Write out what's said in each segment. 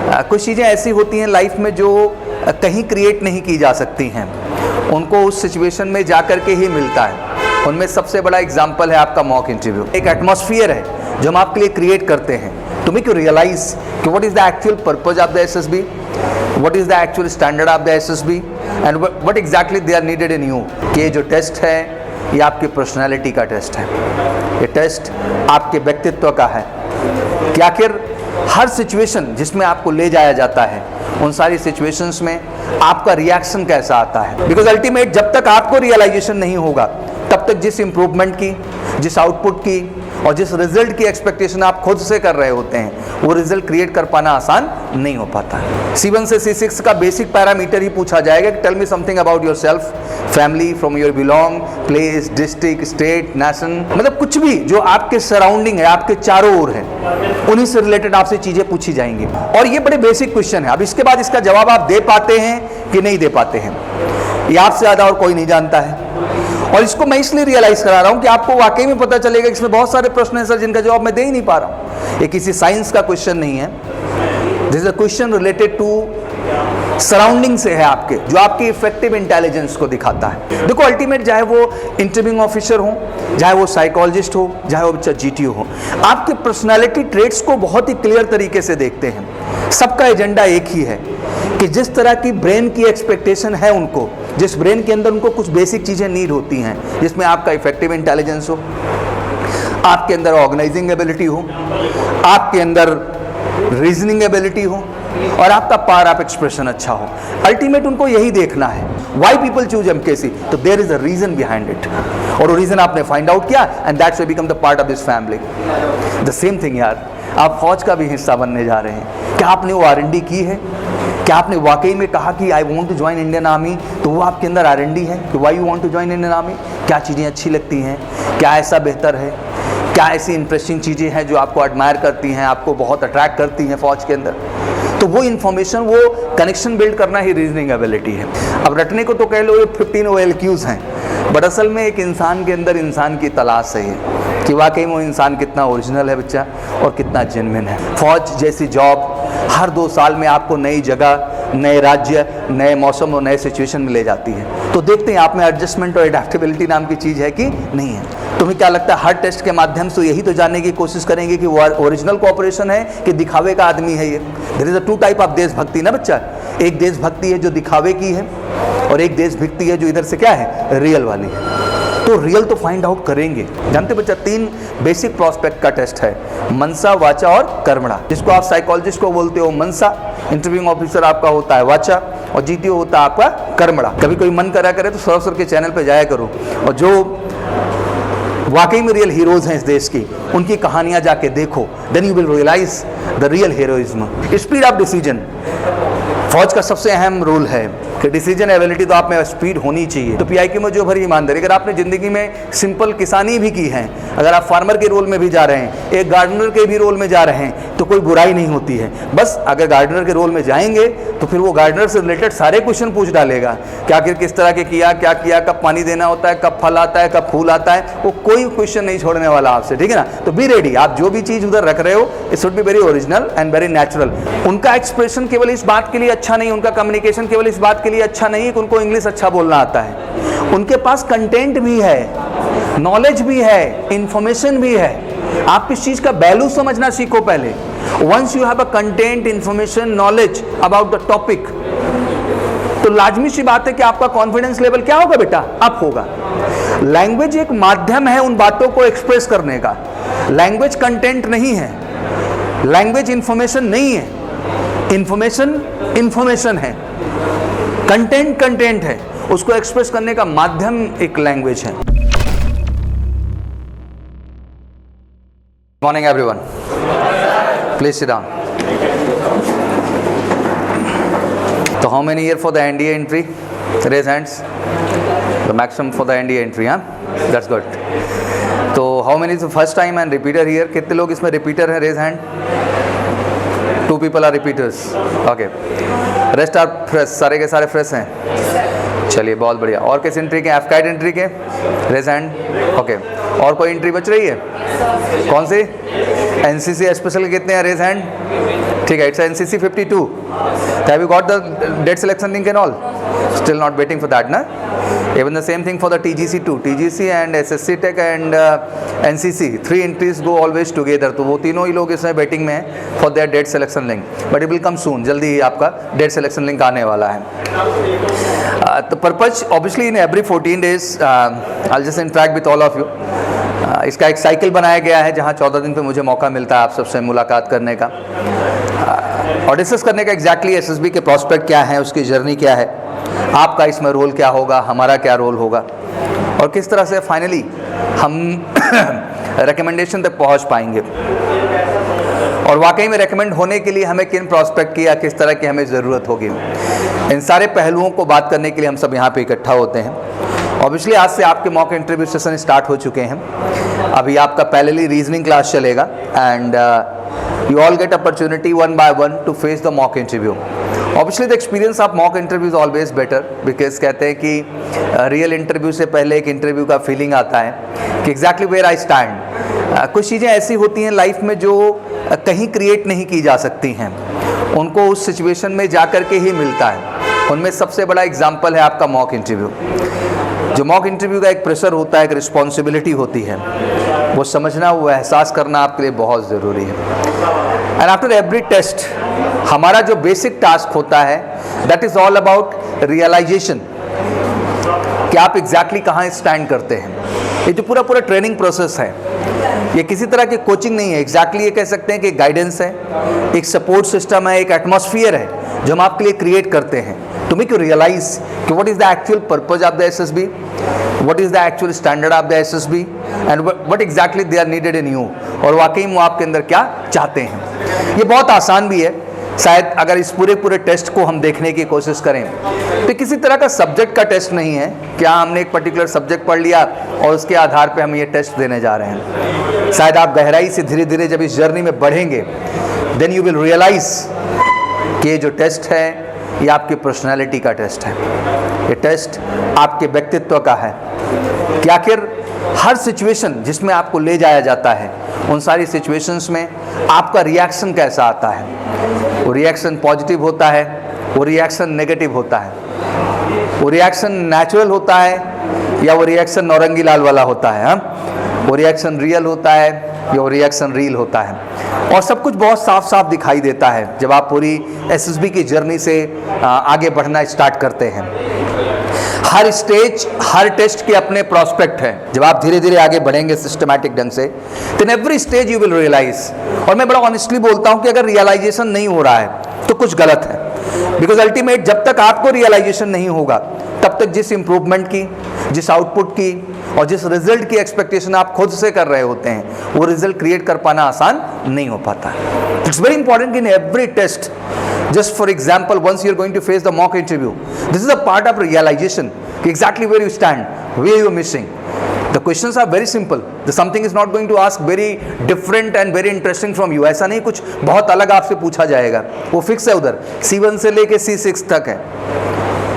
कुछ चीज़ें ऐसी होती हैं लाइफ में जो कहीं क्रिएट नहीं की जा सकती हैं, उनको उस सिचुएशन में जा कर के ही मिलता है। उनमें सबसे बड़ा एग्जाम्पल है आपका मॉक इंटरव्यू। एक एटमॉस्फेयर है जो हम आपके लिए क्रिएट करते हैं टू मेक यू रियलाइज कि what is the actual purpose of the SSB, what is the actual standard of the SSB and what exactly they are needed in you. कि ये जो टेस्ट है ये आपकी पर्सनैलिटी का टेस्ट है, ये टेस्ट आपके व्यक्तित्व का है कि आखिर हर सिचुएशन जिसमें आपको ले जाया जाता है उन सारी सिचुएशंस में आपका रिएक्शन कैसा आता है। बिकॉज अल्टीमेट जब तक आपको रियलाइजेशन नहीं होगा तब तक जिस इंप्रूवमेंट की, जिस आउटपुट की और जिस रिजल्ट की एक्सपेक्टेशन आप खुद से कर रहे होते हैं वो रिजल्ट क्रिएट कर पाना आसान नहीं हो पाता। C1 से C6 का बेसिक पैरामीटर ही पूछा जाएगा कि tell me something about yourself, family, from your belong, place, district, state, nation, मतलब कुछ भी जो आपके सराउंडिंग है, आपके चारों ओर है, उन्हीं से रिलेटेड आपसे चीज़ें पूछी जाएंगी। और ये बड़े बेसिक क्वेश्चन है। अब इसके बाद इसका जवाब आप दे पाते हैं कि नहीं दे पाते हैं, ये आपसे ज़्यादा और कोई नहीं जानता है। और इसको मैं इसलिए रियलाइज करा रहा हूँ कि आपको वाकई में पता चलेगा कि इसमें बहुत सारे प्रश्न हैं सर जिनका जवाब मैं दे ही नहीं पा रहा हूँ। ये किसी साइंस का क्वेश्चन नहीं है, this is a question related to surrounding से है आपके, जो आपकी इफेक्टिव इंटेलिजेंस को दिखाता है। देखो अल्टीमेट चाहे वो इंटरव्यूइंग ऑफिसर हो, चाहे वो साइकोलॉजिस्ट हो, चाहे वो बच्चा GTO हो, आपके पर्सनालिटी ट्रेट्स को बहुत ही क्लियर तरीके से देखते हैं। सबका एजेंडा एक ही है कि जिस तरह की ब्रेन की एक्सपेक्टेशन है उनको, जिस ब्रेन के अंदर उनको कुछ बेसिक चीज़ें नीड होती हैं, जिसमें आपका इफेक्टिव इंटेलिजेंस हो, आपके अंदर ऑर्गेनाइजिंग एबिलिटी हो, आपके अंदर रीजनिंग एबिलिटी हो और आपका पावर ऑफ एक्सप्रेशन अच्छा हो, अल्टीमेट उनको यही देखना है। वाई पीपल चूज MKC, तो there is a reason behind it, और वो रीजन आपने फाइंड आउट किया and that's why become the part of this family. The same thing यार, आप फौज का भी हिस्सा बनने जा रहे हैं। क्या आपने वो R&D की है? क्या आपने वाकई में कहा कि I want to join Indian army, तो वो आपके अंदर R&D है कि why you want to join Indian army? क्या चीज़ें अच्छी लगती हैं, क्या ऐसा बेहतर है, क्या ऐसी इंटरेस्टिंग चीज़ें हैं जो आपको एडमायर करती हैं, आपको बहुत अट्रैक्ट करती हैं फौज के अंदर? तो वो इन्फॉर्मेशन, वो कनेक्शन बिल्ड करना ही रीजनिंग एबिलिटी है। अब रटने को तो कह लो ये 15 OLQs हैं, बट असल में एक इंसान के अंदर इंसान की तलाश है कि वाकई में वो इंसान कितना ओरिजिनल है बच्चा और कितना जेन्युइन है। फौज जैसी जॉब हर 2 साल में आपको नई जगह, नए राज्य, नए मौसम और नए सिचुएशन में ले जाती है। तो देखते हैं आप में एडजस्टमेंट और एडेप्टेबिलिटी नाम की चीज़ है कि नहीं है। तुम्हें क्या लगता है हर टेस्ट के माध्यम से यही तो जानने की कोशिश करेंगे कि वो ओरिजिनल कोऑपरेशन है कि दिखावे का आदमी है ये? There is a 2 type of देशभक्ति ना बच्चा। एक देशभक्ति है जो दिखावे की है और एक देशभक्ति है जो इधर से क्या है, रियल वाली है। तो रियल तो फाइंड आउट करेंगे। जानते बच्चा 3 बेसिक प्रोस्पेक्ट का टेस्ट है, मनसा, वाचा और कर्मणा। जिसको आप साइकोलॉजिस्ट को बोलते हो मनसा, इंटरव्यूइंग ऑफिसर आपका होता है वाचा और GTO होता है आपका कर्मणा। कभी कोई मन करा करे तो सौरभ सर के चैनल पे जाया करो और जो वाकई में रियल हीरोज हैं इस देश की, उनकी कहानियां जाके देखो, then you will realise the real heroism. Speed of decision फौज का सबसे अहम रोल है कि डिसीजन एबिलिटी तो आप में स्पीड होनी चाहिए। तो PIQ में जो भरी ईमानदारी, अगर आपने ज़िंदगी में सिंपल किसानी भी की है, अगर आप फार्मर के रोल में भी जा रहे हैं, एक गार्डनर के भी रोल में जा रहे हैं, तो कोई बुराई नहीं होती है। बस अगर गार्डनर के रोल में जाएंगे तो फिर वो गार्डनर से रिलेटेड सारे क्वेश्चन पूछ डालेगा कि आखिर किस तरह के किया, क्या किया, कब पानी देना होता है, कब फल आता है, कब फूल आता है, वो कोई क्वेश्चन नहीं छोड़ने वाला आपसे, ठीक है ना। तो बी रेडी, आप जो भी चीज़ उधर रख रहे हो it should be very original and very natural. उनका एक्सप्रेशन केवल इस बात के लिए अच्छा नहीं, उनका कम्युनिकेशन केवल इस बात के लिए अच्छा नहीं कि उनको इंग्लिश अच्छा बोलना आता है, उनके पास कंटेंट भी है, नॉलेज भी है, इंफॉर्मेशन भी है। आप इस चीज का वैल्यू समझना सीखो पहले। Once you have a content, information, knowledge about the topic, तो लाजमी सी बात है कि आपका कॉन्फिडेंस लेवल क्या होगा बेटा, अप होगा। लैंग्वेज एक माध्यम है उन बातों को एक्सप्रेस करने का, लैंग्वेज कंटेंट नहीं है, लैंग्वेज इंफॉर्मेशन नहीं है, इंफॉर्मेशन इंफॉर्मेशन है, कंटेंट कंटेंट है, उसको एक्सप्रेस करने का माध्यम एक लैंग्वेज है। Morning everyone, please sit down. तो how many year for the NDA entry? Raise hands. The maximum for the NDA entry, हाँ, दैट्स गुड। तो how many is the first time and repeater here? कितने लोग इसमें repeater हैं? Raise hand. 2 people are repeaters, okay. Rest are fresh, सारे के सारे fresh हैं। चलिए बहुत बढ़िया। और किस एंट्री के? एफकाइट एंट्री के? Raise hand, okay. और कोई एंट्री बच रही है? कौन सी? एनसीसी स्पेशल कितने हैं? Raise hand. ठीक है, it's NCC 52. Have you got the date selection link and all? Still not waiting for that, na? Even the same thing for the TGC too. TGC and SSC Tech and NCC, 3 entries go always together. तो वो तीनों ही लोग इसमें waiting में हैं for their date selection link. But it will come soon. जल्दी ही आपका date selection link आने वाला है. तो purpose obviously in every 14 days I'll just interact with all of you. इसका एक साइकिल बनाया गया है जहाँ 14 दिन पे मुझे मौका मिलता है आप सबसे मुलाकात करने का और डिस्कस करने का एग्जैक्टली एसएसबी के प्रॉस्पेक्ट क्या है, उसकी जर्नी क्या है, आपका इसमें रोल क्या होगा, हमारा क्या रोल होगा और किस तरह से फाइनली हम रिकमेंडेशन तक पहुंच पाएंगे और वाकई में रिकमेंड होने के लिए हमें किन प्रॉस्पेक्ट की या किस तरह की हमें ज़रूरत होगी। इन सारे पहलुओं को बात करने के लिए हम सब यहाँ पे इकट्ठा होते हैं। ऑब्वियसली आज से आपके मॉक इंटरव्यू सेशन स्टार्ट हो चुके हैं। अभी आपका पैरेलली रीजनिंग क्लास चलेगा and you all get opportunity one by one to face the mock interview. Obviously the experience of mock interview is always better because कहते हैं कि रियल इंटरव्यू से पहले एक इंटरव्यू का फीलिंग आता है कि एग्जैक्टली वेयर आई स्टैंड। कुछ चीज़ें ऐसी होती हैं लाइफ में जो कहीं क्रिएट नहीं की जा सकती हैं, उनको उस सिचुएशन में जा कर के ही मिलता है। उनमें सबसे बड़ा एग्जाम्पल है आपका मॉक इंटरव्यू। जो मॉक इंटरव्यू का एक प्रेशर होता है, एक रिस्पॉन्सिबिलिटी होती है, वो समझना, वो एहसास करना आपके लिए बहुत ज़रूरी है। एंड आफ्टर एवरी टेस्ट हमारा जो बेसिक टास्क होता है that is all about realisation कि आप एग्जैक्टली कहाँ स्टैंड करते हैं। ये जो पूरा ट्रेनिंग प्रोसेस है ये किसी तरह की कोचिंग नहीं है, एग्जैक्टली ये कह सकते हैं कि गाइडेंस है, एक सपोर्ट सिस्टम है, एक एटमॉस्फेयर है जो हम आपके लिए क्रिएट करते हैं टू मेक यू रियलाइज कि what is the actual purpose of the SSB, what is the actual standard of the SSB and what exactly they are needed in you और वाकई में वो आपके अंदर क्या चाहते हैं। ये बहुत आसान भी है। शायद अगर इस पूरे टेस्ट को हम देखने की कोशिश करें तो किसी तरह का सब्जेक्ट का टेस्ट नहीं है, क्या हमने एक पर्टिकुलर सब्जेक्ट पढ़ लिया और उसके आधार पे हम ये टेस्ट देने जा रहे हैं। शायद आप गहराई से धीरे धीरे जब इस जर्नी में बढ़ेंगे देन यू विल रियलाइज कि ये जो टेस्ट है ये आपकी पर्सनैलिटी का टेस्ट है, ये टेस्ट आपके व्यक्तित्व का है कि आखिर हर सिचुएशन जिसमें आपको ले जाया जाता है उन सारी सिचुएशंस में आपका रिएक्शन कैसा आता है। वो रिएक्शन पॉजिटिव होता है, वो रिएक्शन नेगेटिव होता है, वो रिएक्शन नेचुरल होता है या वो रिएक्शन नौरंगी लाल वाला होता है, वो रिएक्शन रियल होता है या वो रिएक्शन रील होता है। और सब कुछ बहुत साफ साफ दिखाई देता है जब आप पूरी एसएसबी की जर्नी से आगे बढ़ना स्टार्ट करते हैं। हर स्टेज, हर टेस्ट के अपने प्रॉस्पेक्ट हैं। जब आप धीरे धीरे आगे बढ़ेंगे सिस्टमैटिक ढंग से then every stage you will realise. और मैं बड़ा ऑनेस्टली बोलता हूं कि अगर रियलाइजेशन नहीं हो रहा है तो कुछ गलत है, बिकॉज अल्टीमेट जब तक आपको रियलाइजेशन नहीं होगा तब तक जिस इंप्रूवमेंट की, जिस आउटपुट की और जिस रिजल्ट की एक्सपेक्टेशन आप खुद से कर रहे होते हैं वो रिजल्ट क्रिएट कर पाना आसान नहीं हो पाता। It's very important in every test, just for example once you are going to face the mock interview, this is a part of realization exactly where you stand, where you are missing. The questions are very simple, the something is not going to ask very different and very interesting from you। ऐसा नहीं कुछ बहुत अलग आपसे पूछा जाएगा, वो fix है उधर। C1 से लेके C6 तक है,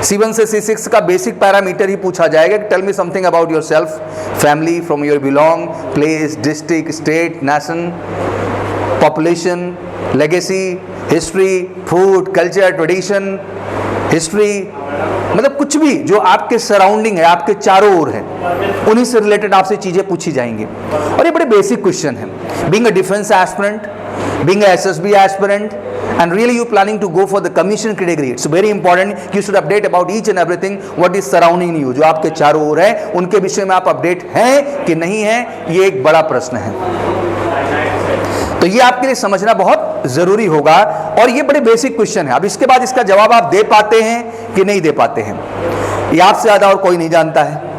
C1 से C6 का बेसिक पैरामीटर ही पूछा जाएगा कि tell me something about yourself, family, from your belong, place, district, state, nation, population, legacy, history, food, culture, tradition, history, मतलब कुछ भी जो आपके सराउंडिंग है, आपके चारों ओर है, उन्हीं से रिलेटेड आपसे चीज़ें पूछी जाएंगी। और ये बड़े बेसिक क्वेश्चन है। Being a defence aspirant, being a SSB aspirant and really you planning to go for the commission category, it's very important you should update about each and everything what is surrounding you। जो आपके चारों ओर है उनके विषय में आप update हैं कि नहीं है, ये एक बड़ा प्रश्न है। तो ये आपके लिए समझना बहुत ज़रूरी होगा और ये बड़े बेसिक क्वेश्चन है। अब इसके बाद इसका जवाब आप दे पाते हैं कि नहीं दे पाते हैं, ये आपसे ज़्यादा और कोई नहीं जानता है।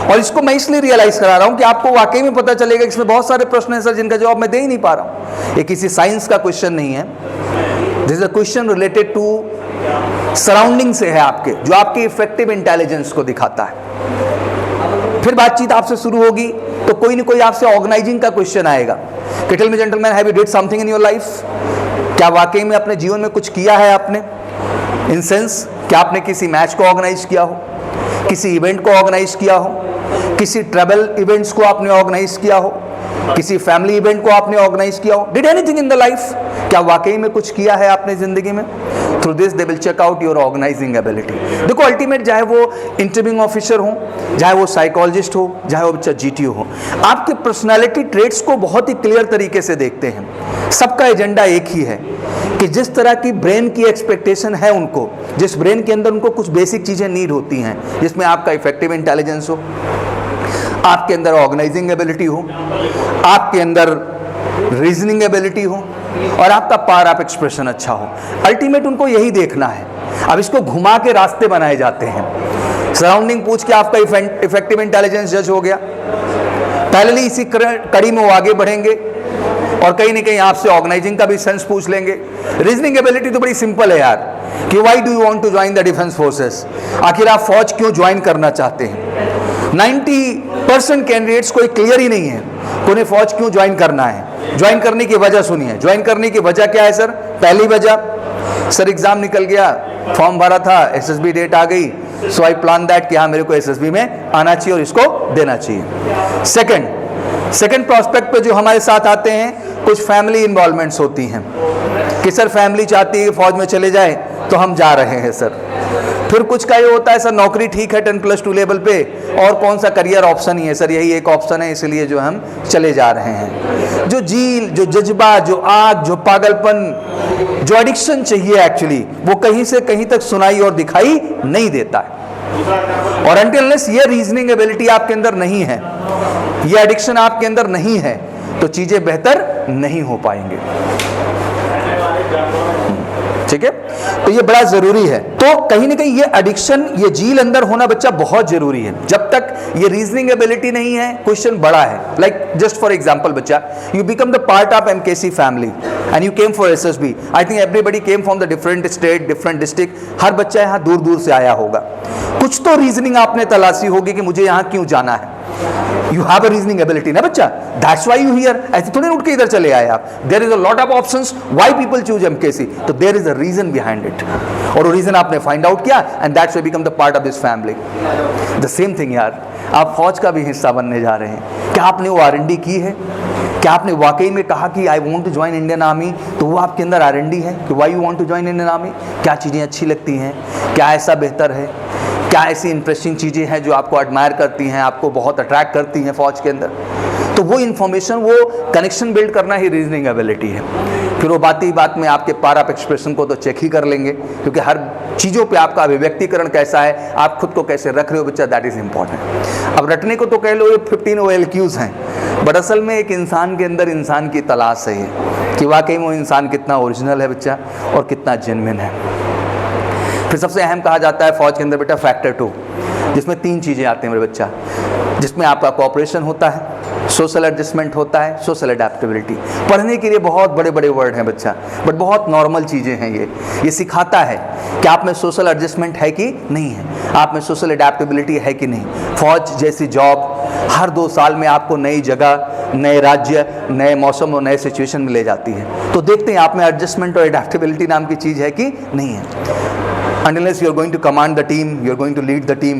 और इसको मैं इसलिए रियलाइज़ करा रहा हूँ कि आपको वाकई में पता चलेगा कि इसमें बहुत सारे प्रश्न हैं सर जिनका जवाब मैं दे ही नहीं पा रहा हूँ। ये किसी साइंस का क्वेश्चन नहीं है, this is a question related to surrounding से है आपके, जो आपके इफेक्टिव इंटेलिजेंस को दिखाता है। फिर बातचीत आपसे शुरू होगी तो कोई ना कोई आपसे ऑर्गेनाइजिंग का क्वेश्चन आएगा कि tell me gentleman, have you did something in your life? क्या वाकई में अपने जीवन में कुछ किया है आपने? इन सेंस क्या आपने किसी मैच को ऑर्गेनाइज किया हो, किसी इवेंट को ऑर्गेनाइज किया हो, किसी ट्रैवल इवेंट्स को आपने ऑर्गेनाइज किया हो, किसी फैमिली इवेंट को आपने ऑर्गेनाइज किया हो, did anything in the life, क्या वाकई में कुछ किया है आपने जिंदगी में? Through this they will check out your organising ability. देखो अल्टीमेट, चाहे वो इंटरव्यूइंग ऑफिसर हो, चाहे वो साइकोलॉजिस्ट हो, चाहे वो बच्चा जीटीओ हो, आपके पर्सनालिटी ट्रेट्स को बहुत ही क्लियर तरीके से देखते हैं। सबका एजेंडा एक ही है कि जिस तरह की ब्रेन की एक्सपेक्टेशन है उनको, जिस ब्रेन के अंदर उनको कुछ बेसिक चीजें नीड होती हैं, जिसमें आपका इफेक्टिव इंटेलिजेंस हो, आपके अंदर ऑर्गेनाइजिंग एबिलिटी हो, आपके अंदर रीजनिंग एबिलिटी हो और आपका पावर ऑफ एक्सप्रेशन अच्छा हो। अल्टीमेट उनको यही देखना है। अब इसको घुमा के रास्ते बनाए जाते हैं। सराउंडिंग पूछ के आपका इफेक्टिव इंटेलिजेंस जज हो गया, पहले इसी कड़ी में वो आगे बढ़ेंगे और कहीं ना कहीं आपसे ऑर्गेनाइजिंग का भी सेंस पूछ लेंगे। रीजनिंग एबिलिटी तो बड़ी सिंपल है यार, कि why do you want to join the defence forces, आखिर आप फौज क्यों ज्वाइन करना चाहते हैं? 90% कैंडिडेट्स को क्लियर ही नहीं है कि उन्हें फौज क्यों ज्वाइन करना है। ज्वाइन करने की वजह सुनिए, ज्वाइन करने की वजह क्या है सर? पहली वजह, सर एग्जाम निकल गया, फॉर्म भरा था, एसएसबी डेट आ गई, सो आई प्लान दैट कि हाँ मेरे को एसएसबी में आना चाहिए और इसको देना चाहिए। सेकंड प्रोस्पेक्ट पे जो हमारे साथ आते हैं, कुछ फैमिली इन्वॉल्वमेंट्स होती हैं कि सर फैमिली चाहती है कि फौज में चले जाए तो हम जा रहे हैं सर। फिर कुछ का ये होता है सर नौकरी ठीक है 10+2 लेवल पे, और कौन सा करियर ऑप्शन ही है सर, यही एक ऑप्शन है इसलिए जो हम चले जा रहे हैं। जो जील, जो जज्बा, जो आग, जो पागलपन, जो एडिक्शन चाहिए एक्चुअली, वो कहीं से कहीं तक सुनाई और दिखाई नहीं देता है। और अनटिल अनलेस ये रीजनिंग एबिलिटी आपके अंदर नहीं है, ये एडिक्शन आपके अंदर नहीं है, तो चीजें बेहतर नहीं हो पाएंगे। ठीक है, तो ये बड़ा जरूरी है। तो कहीं ना कहीं ये एडिक्शन, ये जील अंदर होना बच्चा बहुत जरूरी है। जब तक ये रीजनिंग एबिलिटी नहीं है, क्वेश्चन बड़ा है। लाइक जस्ट फॉर एग्जांपल बच्चा, you become the part of MKC family and you came for SSB. I think everybody came from the different state, different district. हर बच्चा यहाँ दूर दूर से आया होगा। कुछ तो रीजनिंग आपने तलाशी होगी कि मुझे यहाँ क्यों जाना है। You have a reasoning ability ना बच्चा, दैट्स व्हाई यू हियर। ऐसे थोड़ी उठ के इधर चले आए आप। There is a lot of options why people choose MKC, तो there is a reason behind it, और वो रीजन आपने फाइंड आउट किया and that's why become the part of this family. The same thing यार, आप फौज का भी हिस्सा बनने जा रहे हैं। क्या आपने वो R&D की है? क्या आपने वाकई में कहा कि I want to join Indian army, तो वो आपके अंदर R&D है कि why you want to join Indian army? क्या चीज़ें अच्छी लगती हैं, क्या ऐसा बेहतर है, क्या ऐसी इंटरेस्टिंग चीज़ें हैं जो आपको एडमायर करती हैं, आपको बहुत अट्रैक्ट करती हैं फौज के अंदर? तो वो इन्फॉर्मेशन, वो कनेक्शन बिल्ड करना ही रीजनिंग एबिलिटी है। फिर वो बात ही बात में आपके पावर ऑफ एक्सप्रेशन को तो चेक ही कर लेंगे, क्योंकि हर चीज़ों पे आपका अभिव्यक्तिकरण कैसा है, आप खुद को कैसे रख रहे हो बच्चा, दैट इज़ इम्पॉर्टेंट। अब रटने को तो कह लो ये 15 OLQs हैं, बट असल में एक इंसान के अंदर इंसान की तलाश है कि वाकई में वो इंसान कितना ओरिजिनल है बच्चा और कितना जेन्युइन है। फिर सबसे अहम कहा जाता है फौज के अंदर बेटा फैक्टर 2, जिसमें 3 चीज़ें आती हैं मेरे बच्चा, जिसमें आपका कोऑपरेशन होता है, सोशल एडजस्टमेंट होता है, सोशल एडेप्टेबिलिटी। पढ़ने के लिए बहुत बड़े बड़े वर्ड हैं बच्चा, बट बहुत नॉर्मल चीज़ें हैं ये सिखाता है कि आप में सोशल एडजस्टमेंट है कि नहीं है, आप में सोशल एडेप्टेबिलिटी है कि नहीं। फौज जैसी जॉब हर 2 साल में आपको नई जगह, नए राज्य, नए मौसम और नए सिचुएशन में ले जाती है, तो देखते हैं आप में एडजस्टमेंट और एडेप्टेबिलिटी नाम की चीज़ है कि नहीं है। Unless you are going to command the team, you are going to lead the team.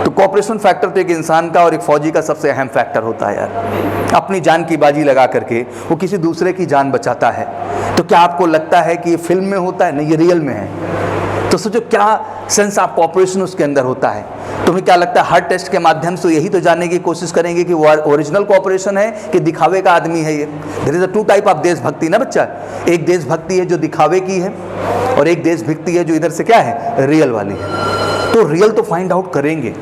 तो कोऑपरेशन फैक्टर तो एक इंसान का और एक फौजी का सबसे अहम फैक्टर होता है यार। अपनी जान की बाजी लगा करके वो किसी दूसरे की जान बचाता है। तो क्या आपको लगता है कि ये फिल्म में होता है? नहीं, ये रियल में है। तो सोचो क्या सेंस ऑफ कोऑपरेशन उसके अंदर होता है। तुम्हें क्या लगता है हर टेस्ट के माध्यम से यही तो जानने की कोशिश करेंगे कि वो ओरिजिनल कोऑपरेशन है कि दिखावे का आदमी है ये? There is a 2 type of देशभक्ति ना बच्चा, एक देशभक्ति है जो दिखावे की है और एक देशभक्ति है जो इधर से क्या है, रियल वाली है। तो रियल तो फाइंड आउट करेंगे,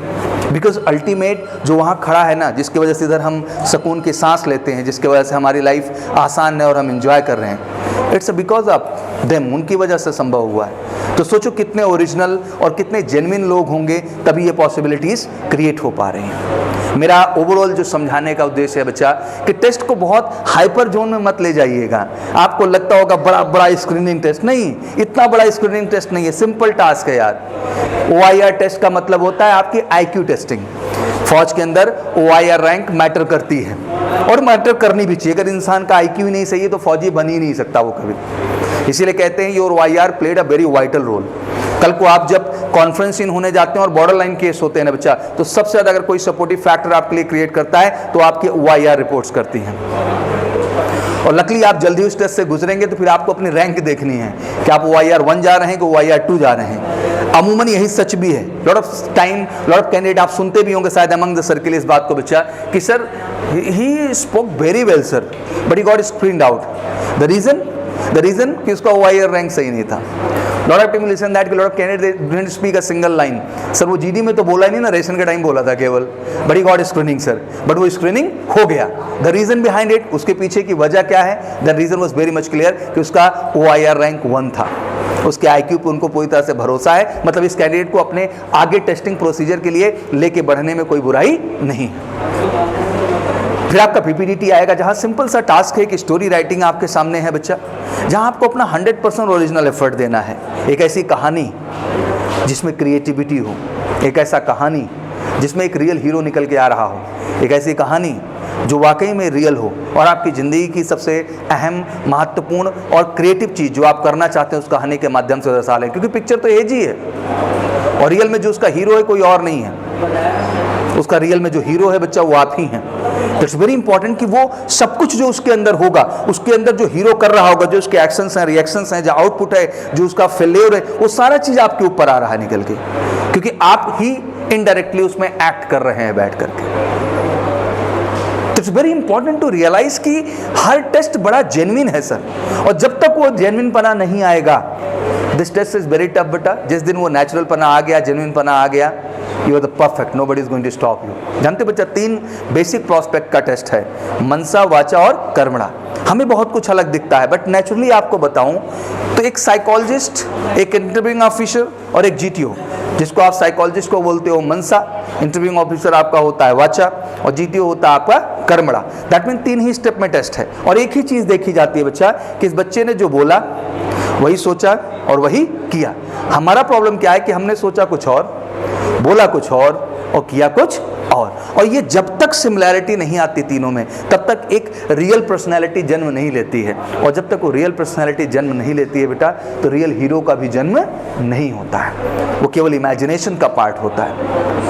बिकॉज अल्टीमेट जो वहाँ खड़ा है ना, जिसकी वजह से इधर हम सुकून की सांस लेते हैं, जिसकी वजह से हमारी लाइफ आसान है और हम इंजॉय कर रहे हैं, इट्स बिकॉज ऑफ देम, उनकी वजह से संभव हुआ है। तो सोचो कितने ओरिजिनल और कितने जेन्युइन लोग होंगे, तभी ये पॉसिबिलिटीज़ क्रिएट हो पा रही हैं। मेरा ओवरऑल जो समझाने का उद्देश्य है बच्चा कि टेस्ट को बहुत हाइपर जोन में मत ले जाइएगा। आपको लगता होगा बड़ा बड़ा स्क्रीनिंग टेस्ट, नहीं, इतना बड़ा स्क्रीनिंग टेस्ट नहीं है, सिंपल टास्क है यार। OIR टेस्ट का मतलब होता है आपकी IQ टेस्टिंग। फौज के अंदर OIR रैंक मैटर करती है और मैटर करनी भी चाहिए। अगर इंसान का IQ ही नहीं सही है तो फौजी बन ही नहीं सकता वो कभी। इसीलिए कहते हैं your OIR played a very vital role. कल को आप जब कॉन्फ्रेंस इन होने जाते हैं और बॉर्डर लाइन केस होते हैं ना बच्चा, तो सबसे ज़्यादा अगर कोई सपोर्टिव फैक्टर आपके लिए क्रिएट करता है तो आपकी OIR रिपोर्ट्स करती हैं। और लकली आप जल्दी उस टेस्ट से गुजरेंगे तो फिर आपको अपनी रैंक देखनी है कि आप OIR 1 जा रहे हैं कि OIR 2 जा रहे हैं। अमूमन यही सच भी है। Lot of time lot of candidate आप सुनते भी होंगे शायद अमंग द सर्किल इस बात को बच्चा कि sir he spoke very well sir but he got screened out. The reason कि उसका OIR रैंक सही नहीं था। Lot of time listen that कि lot of candidate didn't speak a single line. Sir वो GD में तो बोला ही नहीं ना, रेशन के टाइम बोला था केवल, but he got screening sir, but वो स्क्रीनिंग हो गया। द रीजन बिहाइंड इट, उसके पीछे की वजह क्या है? The reason was very much clear कि उसका OIR रैंक 1 था। उसके IQ पे उनको पूरी तरह से भरोसा है, मतलब इस कैंडिडेट को अपने आगे टेस्टिंग प्रोसीजर के लिए लेके बढ़ने में कोई बुराई नहीं है। फिर आपका PPDT आएगा जहाँ सिंपल सा टास्क है कि स्टोरी राइटिंग आपके सामने है बच्चा, जहाँ आपको अपना 100% ओरिजिनल एफर्ट देना है। एक ऐसी कहानी जिसमें क्रिएटिविटी हो, एक ऐसा कहानी जिसमें एक रियल हीरो निकल के आ रहा हो, एक ऐसी कहानी जो वाकई में रियल हो और आपकी ज़िंदगी की सबसे अहम, महत्वपूर्ण और क्रिएटिव चीज़ जो आप करना चाहते हैं उस कहानी के माध्यम से दर्शा लें। क्योंकि पिक्चर तो एज ही है और रियल में जो उसका हीरो है कोई और नहीं है। उसका रियल में जो हीरो है बच्चा वो आप ही हैं। इट्स वेरी इंपॉर्टेंट कि वो सब कुछ जो उसके अंदर होगा, उसके अंदर जो हीरो कर रहा होगा, जो उसके एक्शंस हैं, रिएक्शंस हैं, जो आउटपुट है, जो उसका फेल्योर है, वो सारा चीज़ आपके ऊपर आ रहा है निकल के, क्योंकि आप ही इनडायरेक्टली उसमें एक्ट कर रहे हैं बैठ करके। It's very important to realise कि हर टेस्ट बड़ा जेन्युइन है सर, और जब तक वो जेन्युइन पना नहीं आएगा, this test is very tough बेटा। जिस दिन वो नेचुरल पना आ गया, जेन्युइन पना आ गया, you are the perfect, nobody is going to stop you. जानते बच्चा 3 बेसिक प्रोस्पेक्ट का टेस्ट है, मनसा, वाचा और कर्मणा। हमें बहुत कुछ अलग दिखता है, बट नेचुरली आपको बताऊं तो एक साइकोलॉजिस्ट, एक इंटरव्यूइंग ऑफिसर और एक GTO, जिसको आप साइकोलॉजिस्ट को बोलते हो मनसा, इंटरव्यूइंग ऑफिसर आपका होता है वाचा और GTO होता है आपका कर्मणा। दैट मीन 3 ही स्टेप में टेस्ट है और एक ही चीज़ देखी जाती है बच्चा कि इस बच्चे ने जो बोला वही सोचा और वही किया। हमारा प्रॉब्लम क्या है कि हमने सोचा कुछ और, बोला कुछ और किया कुछ और ये जब तक सिमिलैरिटी नहीं आती तीनों में, तब तक एक रियल पर्सनैलिटी जन्म नहीं लेती है। और जब तक वो रियल पर्सनैलिटी जन्म नहीं लेती है बेटा, तो रियल हीरो का भी जन्म नहीं होता है, वो केवल इमेजिनेशन का पार्ट होता है।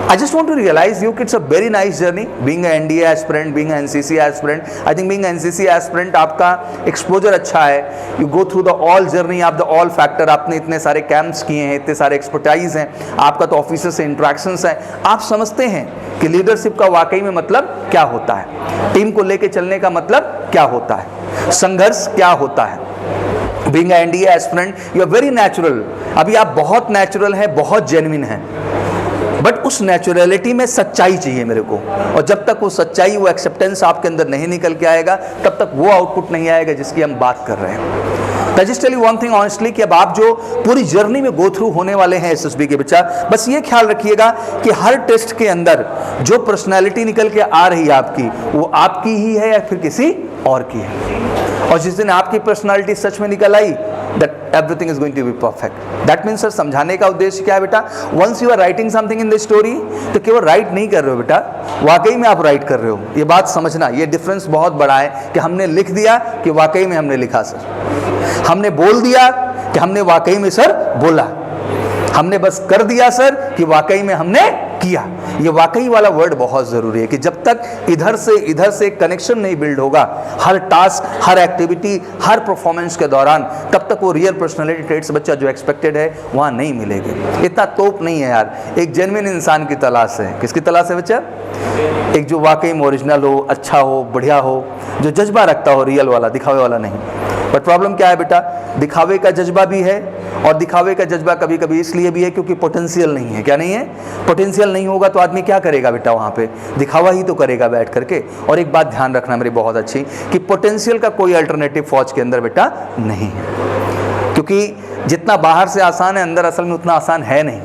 I just want to realize you it's a very nice journey being a NDA aspirant, being a NCC aspirant. I think being a NCC aspirant आपका exposure अच्छा है, you go through the all journey, आप the all factor, आपने इतने सारे camps किए हैं, इतने सारे एक्सपर्टाइज हैं, आपका तो ऑफिसर से इंट्रैक्शंस हैं, आप समझते हैं कि लीडरशिप का वाकई में मतलब क्या होता है, टीम को लेके चलने का मतलब क्या होता है, संघर्ष क्या होता है। Being a NDA aspirant, you are very natural, अभी आप बहुत नेचुरल हैं, बहुत जेन्युइन हैं, बट उस नेचुरलिटी में सच्चाई चाहिए मेरे को, और जब तक वो सच्चाई, वो एक्सेप्टेंस आपके अंदर नहीं निकल के आएगा, तब तक वो आउटपुट नहीं आएगा जिसकी हम बात कर रहे हैं। तो just tell you one thing honestly कि अब आप जो पूरी जर्नी में गो थ्रू होने वाले हैं SSB के बच्चा, बस ये ख्याल रखिएगा कि हर टेस्ट के अंदर जो पर्सनैलिटी निकल के आ रही है आपकी, वो आपकी ही है या फिर किसी और की है। और जिस दिन आपकी पर्सनैलिटी सच में निकल आई, that everything is going to be perfect. That means sir समझाने का उद्देश्य क्या है बेटा, once you are writing something in the story, तो केवल राइट नहीं कर रहे हो बेटा, वाकई में आप राइट कर रहे हो। ये बात समझना, ये डिफरेंस बहुत बड़ा है कि हमने लिख दिया कि वाकई में हमने लिखा सर, हमने बोल दिया कि हमने वाकई में सर बोला, हमने बस कर दिया सर कि वाकई में हमने किया। ये वाकई वाला वर्ड बहुत ज़रूरी है कि जब तक इधर से कनेक्शन नहीं बिल्ड होगा हर टास्क, हर एक्टिविटी, हर परफॉर्मेंस के दौरान, तब तक वो रियल पर्सनालिटी ट्रेट्स बच्चा जो एक्सपेक्टेड है वहाँ नहीं मिलेगी। इतना तोप नहीं है यार, एक जेन्युइन इंसान की तलाश है। किसकी तलाश है बच्चा? एक जो वाकई में ओरिजिनल हो, अच्छा हो, बढ़िया हो, जो जज्बा रखता हो, रियल वाला, दिखावे वाला नहीं। बट प्रॉब्लम क्या है बेटा, दिखावे का जज्बा भी है, और दिखावे का जज्बा कभी कभी इसलिए भी है क्योंकि पोटेंशियल नहीं है। क्या नहीं है? पोटेंशियल नहीं होगा तो आदमी क्या करेगा बेटा, वहाँ पे दिखावा ही तो करेगा बैठ करके। और एक बात ध्यान रखना मेरी बहुत अच्छी, कि पोटेंशियल का कोई अल्टरनेटिव फौज के अंदर बेटा नहीं है, क्योंकि जितना बाहर से आसान है अंदर असल में उतना आसान है नहीं।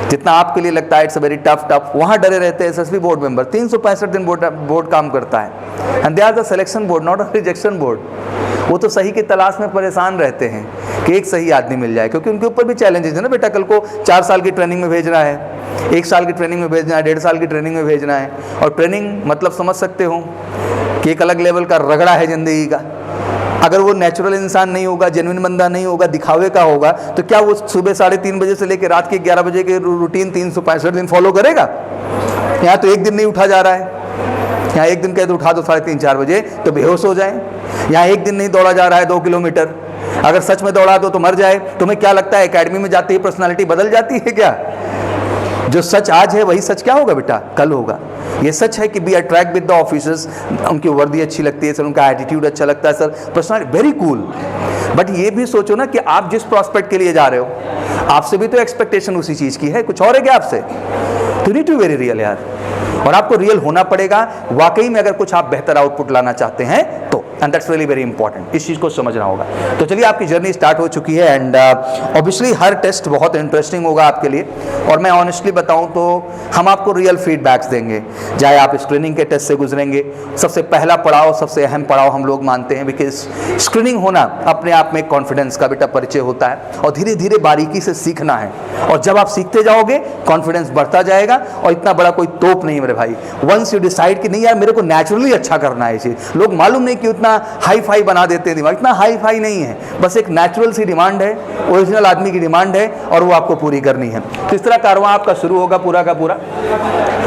जितना आपके लिए लगता है इट्स वेरी टफ, वहाँ डरे रहते हैं SSB बोर्ड मेंबर। 365 दिन बोर्ड काम करता है, and they are the selection board, not a rejection board. वो तो सही की तलाश में परेशान रहते हैं कि एक सही आदमी मिल जाए, क्योंकि उनके ऊपर भी चैलेंजेस है ना बेटा। कल को 4 साल की ट्रेनिंग में भेजना है, 1 साल की ट्रेनिंग में भेजना है, 1.5 साल की ट्रेनिंग में भेजना है। और ट्रेनिंग मतलब समझ सकते हो कि एक अलग लेवल का रगड़ा है ज़िंदगी का। अगर वो नेचुरल इंसान नहीं होगा, जेन्युइन बंदा नहीं होगा, दिखावे का होगा, तो क्या वो सुबह 3:30 बजे से लेकर रात के 11 बजे के रूटीन 365 दिन फॉलो करेगा? यहाँ तो एक दिन नहीं उठा जा रहा है। यहाँ एक दिन कहे तो उठा दो 3:30-4 बजे तो बेहोश हो जाए। यहाँ एक दिन नहीं दौड़ा जा रहा है 2 किलोमीटर, अगर सच में दौड़ा दो तो मर जाए। तुम्हें क्या लगता है एकेडमी में जाते ही पर्सनालिटी बदल जाती है क्या? जो सच आज है वही सच क्या होगा बेटा, कल होगा। ये सच है कि be attract with the officers, उनकी वर्दी अच्छी लगती है सर, उनका एटीट्यूड अच्छा लगता है sir, personality very cool. But ये भी सोचो ना कि आप जिस प्रॉस्पेक्ट के लिए जा रहे हो, आपसे भी तो एक्सपेक्टेशन उसी चीज़ की है, कुछ और है क्या आपसे? तो नीड टू वेरी रियल यार, और आपको रियल होना पड़ेगा वाकई में अगर कुछ आप बेहतर आउटपुट लाना चाहते हैं तो। And that's really very important, इस चीज़ को समझना होगा। तो चलिए आपकी जर्नी स्टार्ट हो चुकी है एंड ऑब्वियसली हर टेस्ट बहुत इंटरेस्टिंग होगा आपके लिए, और मैं ऑनेस्टली बताऊं तो हम आपको रियल फीडबैक्स देंगे, चाहे आप स्क्रीनिंग के टेस्ट से गुजरेंगे। सबसे पहला पड़ाव, सबसे अहम पड़ाव हम लोग मानते हैं, बिकॉज स्क्रीनिंग होना अपने आप में कॉन्फिडेंस का बेटा परिचय होता है, और धीरे धीरे बारीकी से सीखना है, और जब आप सीखते जाओगे कॉन्फिडेंस बढ़ता जाएगा। और इतना बड़ा कोई तोप नहीं मेरे भाई, वंस यू डिसाइड कि नहीं यार मेरे को नेचुरली अच्छा करना है चीज़, लोग मालूम नहीं कि उतना हाई फाई बना देते हैं दिमाग, इतना हाई फाई नहीं है, बस एक नेचुरल सी डिमांड है, ओरिजिनल आदमी की डिमांड है, और वो आपको पूरी करनी है। तो इस तरह कारवां आपका शुरू होगा पूरा का पूरा।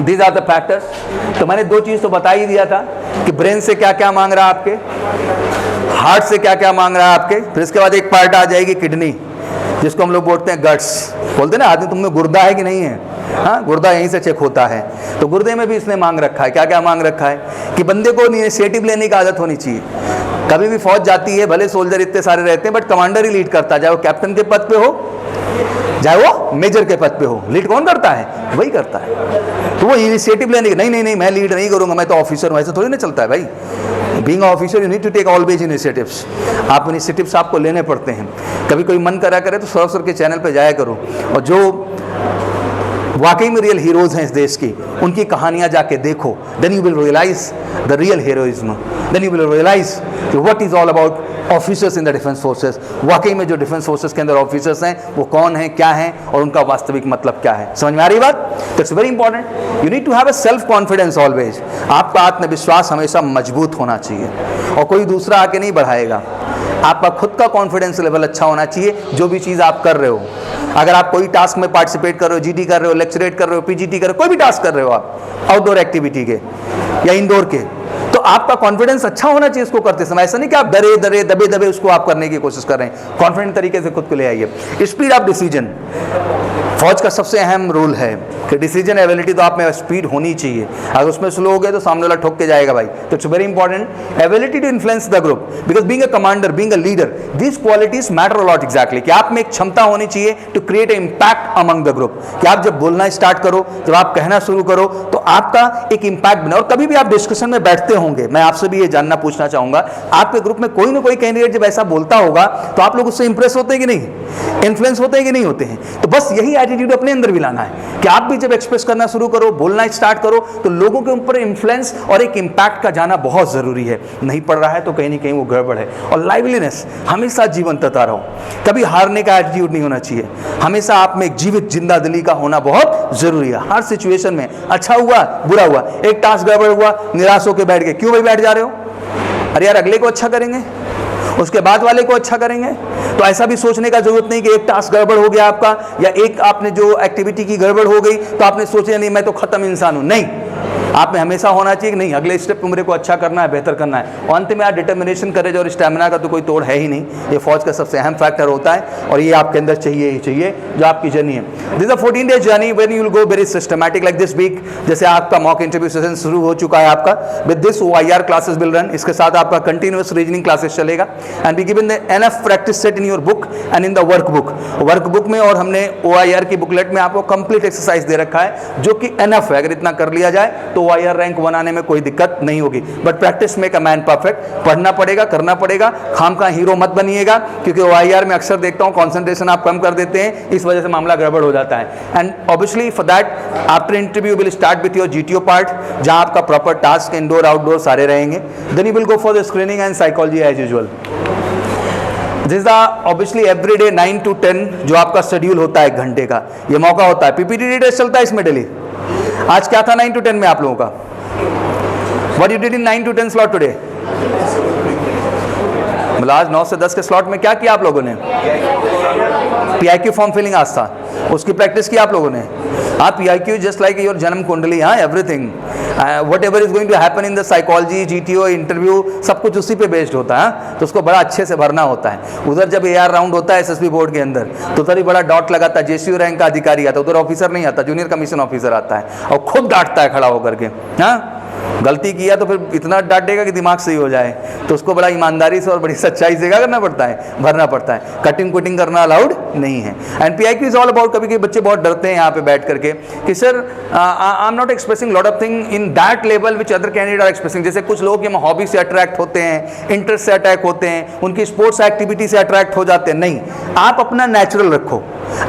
These are the factors. तो मैंने 2 चीज़ तो बता ही दिया था कि ब्रेन से क्या क्या मांग रहा है आपके, हार्ट से क्या क्या मांग रहा है आपके, फिर इसके बाद एक पार्ट आ जाएगी किडनी, जिसको हम लोग बोलते हैं गट्स, बोलते हैं ना आदमी तुम में गुर्दा है कि नहीं है। हाँ, गुर्दा यहीं से चेक होता है, तो गुर्दे में भी इसने मांग रखा है। क्या क्या मांग रखा है कि बंदे को इनिशिएटिव लेने की आदत होनी चाहिए। कभी भी फौज जाती है, भले सोल्जर इतने सारे रहते हैं, बट कमांडर ही लीड करता है, चाहे वो कैप्टन के पद पे हो चाहे वो मेजर के पद पे हो, लीड कौन करता है? वही करता है। तो वो इनिशिएटिव लेने की नहीं मैं लीड नहीं करूंगा, मैं तो ऑफिसर हूँ, ऐसे थोड़ी ना चलता है भाई। Being officer you need to take always initiatives. आप इनिशिएटिव्स आपको लेने पड़ते हैं। कभी कोई मन करा करे तो सर के चैनल पे जाया करो, और जो वाकई में रियल हीरोज हैं इस देश की, उनकी कहानियां जाके देखो। Then you will realise the real heroism, then you will realise what is all about officers in the defence forces. वाकई में जो डिफेंस फोर्सेस के अंदर ऑफिसर्स हैं वो कौन हैं, क्या हैं, और उनका वास्तविक मतलब क्या है। समझ में आ रही बात? It's very important. You need to have a self confidence always. आपका आत्मविश्वास हमेशा मजबूत होना चाहिए, और कोई दूसरा आके नहीं बढ़ाएगा। आपका खुद का कॉन्फिडेंस लेवल अच्छा होना चाहिए, जो भी चीज़ आप कर रहे हो। अगर आप कोई टास्क में पार्टिसिपेट कर रहे हो, जीटी कर रहे हो, लेक्चरेट कर रहे हो, पीजीटी कर रहे हो, कोई भी टास्क कर रहे हो आप, आउटडोर एक्टिविटी के या इंडोर के, तो आपका कॉन्फिडेंस अच्छा होना चाहिए इसको करते समय। ऐसा नहीं कि आप डरे दबे उसको आप करने की कोशिश कर रहे हैं। कॉन्फिडेंट तरीके से खुद को ले आइए। स्पीड ऑफ डिसीजन फौज का सबसे अहम रूल है कि डिसीजन एबिलिटी तो आप में स्पीड होनी चाहिए। अगर उसमें स्लो हो गए तो सामने वाला ठोक के जाएगा भाई। तो it's very important ability to influence the group, because being a commander, being a leader, this qualities matter a lot. Exactly कि आप में एक क्षमता होनी चाहिए to create a impact among the group, कि आप जब बोलना स्टार्ट करो, जब आप कहना शुरू करो, तो आपका एक इम्पैक्ट बना। और कभी भी आप डिस्कशन में बैठते होंगे, मैं आपसे भी ये जानना पूछना चाहूंगा, आपके ग्रुप में कोई ना कोई कैंडिडेट जब ऐसा बोलता होगा तो आप लोग उससे इंप्रेस होते हैं कि नहीं, इन्फ्लुएंस होते हैं कि नहीं होते हैं? तो बस यही एटीट्यूड अपने अंदर भी लाना है कि आप भी जब एक्सप्रेस करना शुरू करो, बोलना स्टार्ट करो, तो लोगों के ऊपर इन्फ्लुएंस और एक इंपैक्ट का जाना बहुत जरूरी है। नहीं पड़ रहा है तो कहीं ना कहीं वो गड़बड़ है। और लाइवलीनेस, हमेशा जीवंतता रहो, कभी हारने का एटीट्यूड नहीं होना चाहिए। हमेशा आप में एक जीवित जिंदा दिली का होना बहुत जरूरी है। हर सिचुएशन में, अच्छा हुआ बुरा हुआ, एक टास्क गड़बड़ हुआ, निराश होकर बैठ गए, क्यों भाई बैठ जा रहे हो? अरे यार अगले को अच्छा करेंगे, उसके बाद वाले को अच्छा करेंगे। तो ऐसा भी सोचने का जरूरत नहीं कि एक टास्क गड़बड़ हो गया आपका, या एक आपने जो एक्टिविटी की गड़बड़ हो गई तो आपने सोचा नहीं मैं तो खत्म इंसान हूं। नहीं, आप में हमेशा होना चाहिए कि नहीं, अगले स्टेप पे मेरे को अच्छा करना है, बेहतर करना है। और अंत में आप डिटर्मिनेशन, करेज और स्टैमिना का तो कोई तोड़ है ही नहीं। ये फौज का सबसे अहम फैक्टर होता है, और ये आपके अंदर चाहिए ही चाहिए जो आपकी जर्नी है। This a 14 days journey when you will go very systematic like this week. जैसे आपका मॉक इंटरव्यू सेशन शुरू हो चुका है आपका, with this OIR classes will run. इसके साथ आपका कंटिन्यूअस रीजनिंग क्लासेस चलेगा, and we given the enough practice set in your book and in the workbook में। और हमने OIR की बुकलेट में आपको कंप्लीट एक्सरसाइज दे रखा है, जो कि एनफ है। अगर इतना कर लिया जाए तो OIR रैंक 1 आने में कोई दिक्कत नहीं होगी। But practice make a man perfect. पढ़ना पड़ेगा, करना पड़ेगा, खाम का हीरो मत बनिएगा, क्योंकि OIR में अक्सर देखता हूं कंसंट्रेशन आप कम कर देते हैं, इस वजह से मामला गड़बड़ हो जाता है। And obviously for that after interview will start with your GTO part, जहां आपका प्रॉपर टास्क इंडोर आउटडोर सारे रहेंगे। Then you will go for the screening and psychology as usual. This is obviously everyday 9 to 10 जो आपका schedule होता है 1 घंटे का, ये मौका होता है। PPT टेस्ट चलता है इसमें डेली। आज क्या था 9 to 10 में आप लोगों का? What you did in 9 to 10 slot today? मतलब आज 9 से 10 के स्लॉट में क्या किया आप लोगों ने? PIQ फॉर्म फिलिंग आज था, उसकी प्रैक्टिस की आप लोगों ने। आप PIQ जस्ट लाइक योर जन्म कुंडली, हाँ, everything whatever is going to happen in the psychology, GTO, interview, सब कुछ उसी पे बेस्ड होता है। तो उसको बड़ा अच्छे से भरना होता है। उधर जब AR राउंड होता है SSB बोर्ड के अंदर, तो उधर ही बड़ा डॉट लगाता है, JCU रैंक का अधिकारी आता है, उधर ऑफिसर नहीं आता, जूनियर कमीशन ऑफिसर आता है और खुद डांटता है खड़ा होकर के। हाँ, गलती किया तो फिर इतना डांटेगा कि दिमाग सही हो जाए। तो उसको बड़ा ईमानदारी से और बड़ी सच्चाई से क्या करना पड़ता है? भरना पड़ता है। कटिंग कुटिंग करना अलाउड नहीं है। And PIQ is all about, कभी कभी बच्चे बहुत डरते हैं यहाँ पे बैठ करके कि sir I am not expressing lot of thing in that level which other candidate are expressing. जैसे कुछ लोग हम हॉबी से अट्रैक्ट होते हैं, इंटरेस्ट से अटैक होते हैं, उनकी स्पोर्ट्स एक्टिविटी से अट्रैक्ट हो जाते हैं। नहीं, आप अपना नेचुरल रखो,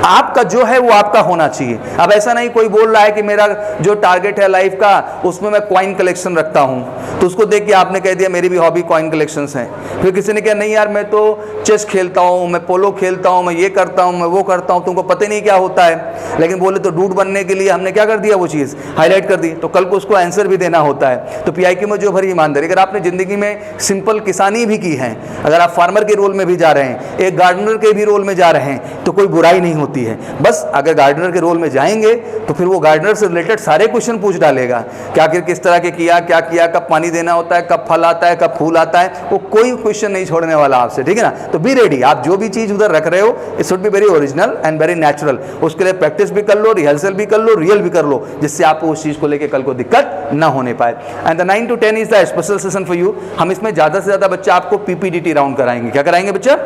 आपका जो है वो आपका होना चाहिए। अब ऐसा नहीं कोई बोल रहा है कि मेरा जो टारगेट है लाइफ का उसमें मैं कॉइन कलेक्शन रखता हूं, तो उसको देख के आपने कह दिया मेरी भी हॉबी कॉइन कलेक्शंस है। फिर किसी ने कहा नहीं यार मैं तो चेस खेलता हूं, मैं पोलो खेलता हूं, मैं ये करता हूं, मैं वो करता हूं, तुमको पता नहीं क्या होता है। लेकिन बोले तो डूड बनने के लिए हमने क्या कर दिया, वो चीज़ हाईलाइट कर दी, तो कल को उसको आंसर भी देना होता है। तो PIQ में जो भरी ईमानदारी, अगर आपने जिंदगी में सिंपल किसानी भी की है, अगर आप फार्मर के रोल में भी जा रहे हैं, एक गार्डनर के भी रोल में जा रहे हैं, तो कोई बुराई नहीं होती है। बस अगर गार्डनर के रोल में जाएंगे तो फिर वो गार्डनर से रिलेटेड सारे क्वेश्चन पूछ डालेगा कि आखिर किस तरह के किया, क्या किया, कब पानी देना होता है, कब फल आता है, कब फूल आता है, वो कोई क्वेश्चन नहीं छोड़ने वाला आपसे, ठीक है ना। तो बी रेडी, आप जो भी चीज उधर रख रहे हो it should be very original and very natural. उसके लिए प्रैक्टिस भी कर लो, रिहर्सल भी कर लो, रियल भी कर लो, जिससे आपको उस चीज को लेकर कल को दिक्कत ना होने पाए। And the 9 to 10 is the special session for you. हम इसमें ज्यादा से ज्यादा बच्चा आपको PPDT राउंड कराएंगे। क्या कराएंगे बच्चा?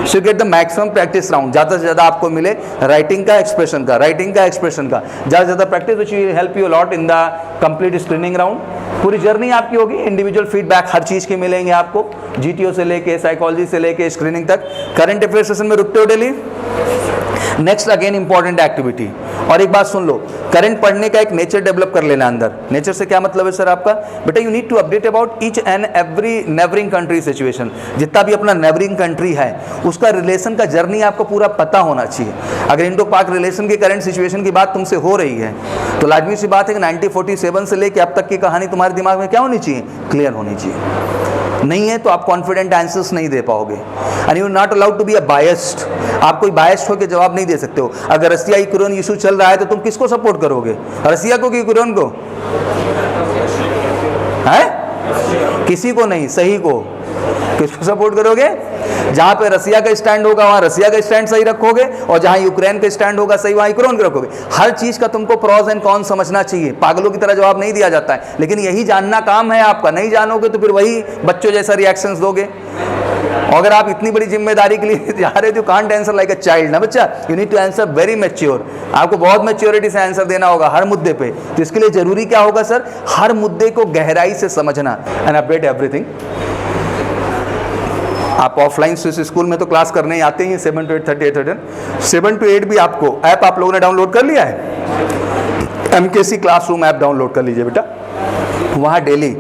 सो get the maximum practice round, ज्यादा से ज्यादा आपको मिले राइटिंग का, एक्सप्रेशन का, राइटिंग का, एक्सप्रेशन का, ज्यादा से ज्यादा practice which will help you lot in the complete screening round. पूरी जर्नी आपकी होगी, इंडिविजुअल फीडबैक हर चीज के मिलेंगे आपको, GTO से लेके साइकोलॉजी से लेके स्क्रीनिंग तक। करंट अफेयर सेशन में रुकते हो daily. Next again important activity, और एक बात सुन लो, करंट पढ़ने का एक नेचर डेवलप कर लेना अंदर। नेचर से क्या मतलब है सर आपका? बेटा you need to update about each and every neighbouring country situation. जितना भी अपना नेबरिंग कंट्री है उसका रिलेशन का जर्नी आपको पूरा पता होना चाहिए। अगर इंडो पाक रिलेशन की करंट सिचुएशन की बात तुमसे हो रही है तो लाजमी सी बात है कि 1947 से लेकर अब तक की कहानी तुम्हारे दिमाग में क्या होनी चाहिए? क्लियर होनी चाहिए। नहीं है तो आप कॉन्फिडेंट आंसर्स नहीं दे पाओगे। And you are not allowed to be a biased. आप कोई बायस्ड होकर जवाब नहीं दे सकते हो। अगर रसिया यूक्रेन इशू चल रहा है तो तुम किसको सपोर्ट करोगे? रसिया को कि यूक्रेन को? है किसी को नहीं, सही को। किसको सपोर्ट करोगे? जहां पे रसिया का स्टैंड होगा वहां रसिया का स्टैंड सही रखोगे, और जहां यूक्रेन का स्टैंड होगा सही वहां यूक्रेन का रखोगे। हर चीज का तुमको प्रॉस एंड कॉन्स समझना चाहिए। पागलों की तरह जवाब नहीं दिया जाता है, लेकिन यही जानना काम है आपका। नहीं जानोगे तो फिर वही बच्चों जैसा रिएक्शंस दोगे। और अगर आप इतनी बड़ी जिम्मेदारी के लिए जा रहे हो, can't answer like a child ना बच्चा, you need to answer very mature. आपको बहुत मैच्योरिटी से आंसर देना होगा हर मुद्दे पे। तो इसके लिए जरूरी क्या होगा सर? हर मुद्दे को गहराई से समझना एंड अपडेट एवरीथिंग। आप ऑफलाइन स्विस स्कूल में तो क्लास करने ही आते हैं 7 to 8, 38, 7 to 8 भी आपको ऐप आप लोगों ने डाउनलोड कर लिया है। MKC क्लासरूम ऐप डाउनलोड कर लीजिए बेटा। वहाँ डेली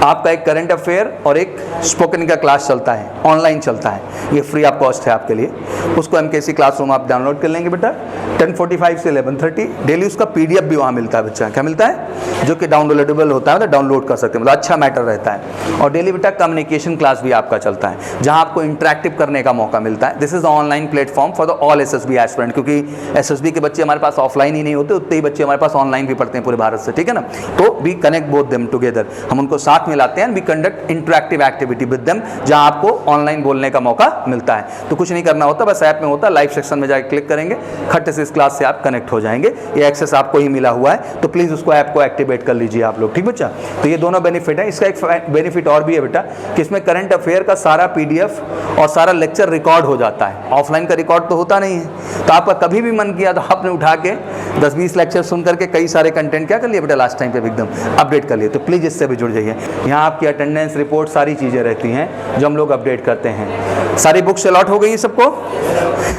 आपका एक करंट अफेयर और एक स्पोकन का क्लास चलता है, ऑनलाइन चलता है, ये फ्री ऑफ कॉस्ट है आपके लिए। उसको MKC क्लासरूम आप डाउनलोड कर लेंगे बेटा। 10:45 से 11:30 डेली उसका PDF भी वहाँ मिलता है बच्चा। क्या मिलता है? जो कि डाउनलोडेबल होता है, तो डाउनलोड कर सकते हैं, मतलब अच्छा मैटर रहता है। और डेली बेटा कम्युनिकेशन क्लास भी आपका चलता है, जहाँ आपको इंटरेक्टिव करने का मौका मिलता है। This is online platform for the all SSB aspirant, क्योंकि SSB के बच्चे हमारे पास ऑफलाइन ही नहीं होते, उतने ही बच्चे हमारे पास ऑनलाइन भी पढ़ते हैं पूरे भारत से, ठीक है ना। तो we connect both them together, हम उनको साथ में लाते हैं। We conduct interactive activity with them, जहाँ आपको ऑनलाइन बोलने का मौका मिलता है। तो कुछ नहीं करना होता, बस ऐप में होता है, लाइव सेक्शन में जाकर क्लिक करेंगे, खट्टे से इस क्लास से आप कनेक्ट हो जाएंगे। ये एक्सेस आपको ही मिला हुआ है, तो प्लीज़ उसको ऐप को एक्टिवेट कर लीजिए आप लोग, ठीक बच्चा। तो ये दोनों बेनिफिट है। इसका एक बेनिफिट और भी है बेटा कि इसमें करंट अफेयर का सारा PDF और सारा लेक्चर रिकॉर्ड हो जाता है। ऑफलाइन का रिकॉर्ड तो होता नहीं है, तो आपका कभी भी मन किया तो आपने उठा के 10-20 लेक्चर सुन करके कई सारे कंटेंट क्या कर लिए बेटा लास्ट टाइम पे एकदम अपडेट कर लिए। तो प्लीज़ इससे भी जुड़ जाइए। यहाँ आपकी अटेंडेंस रिपोर्ट सारी चीज़ें रहती हैं जो हम लोग अपडेट करते हैं। सारी बुक्स अलॉट हो गई है सबको।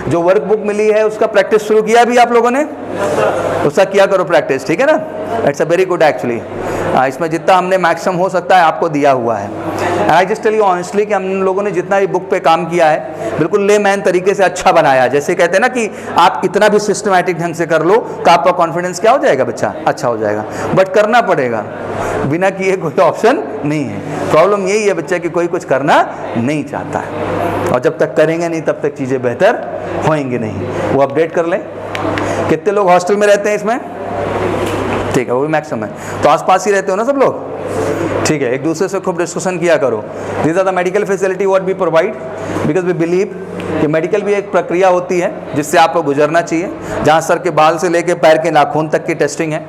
जो वर्क बुक मिली है उसका प्रैक्टिस शुरू किया भी आप लोगों ने? उसका किया करो प्रैक्टिस, ठीक है ना। It's a very good actually. इसमें जितना हमने मैक्सिमम हो सकता है आपको दिया हुआ है। I just tell you honestly कि हम लोगों ने जितना भी बुक पे काम किया है बिल्कुल ले मैन तरीके से अच्छा बनाया है। जैसे कहते हैं ना कि आप इतना भी सिस्टमैटिक ढंग से कर लो तो आपका कॉन्फिडेंस क्या हो जाएगा बच्चा, अच्छा हो जाएगा। बट करना पड़ेगा, बिना किए कोई ऑप्शन नहीं है। प्रॉब्लम यही है बच्चा कि कोई कुछ करना नहीं चाहता है, और जब तक करेंगे नहीं तब तक चीज़ें बेहतर होएंगी नहीं। वो अपडेट कर लें। कितने लोग हॉस्टल में रहते हैं इसमें? ठीक है, वो भी मैक्सिमम है। तो आसपास ही रहते हो ना सब लोग? ठीक है, एक दूसरे से खूब डिस्कशन किया करो। This are the medical facility what we provide, because we believe कि मेडिकल भी एक प्रक्रिया होती है जिससे आपको गुजरना चाहिए, जहाँ सर के बाल से लेके पैर के नाखून तक की टेस्टिंग है,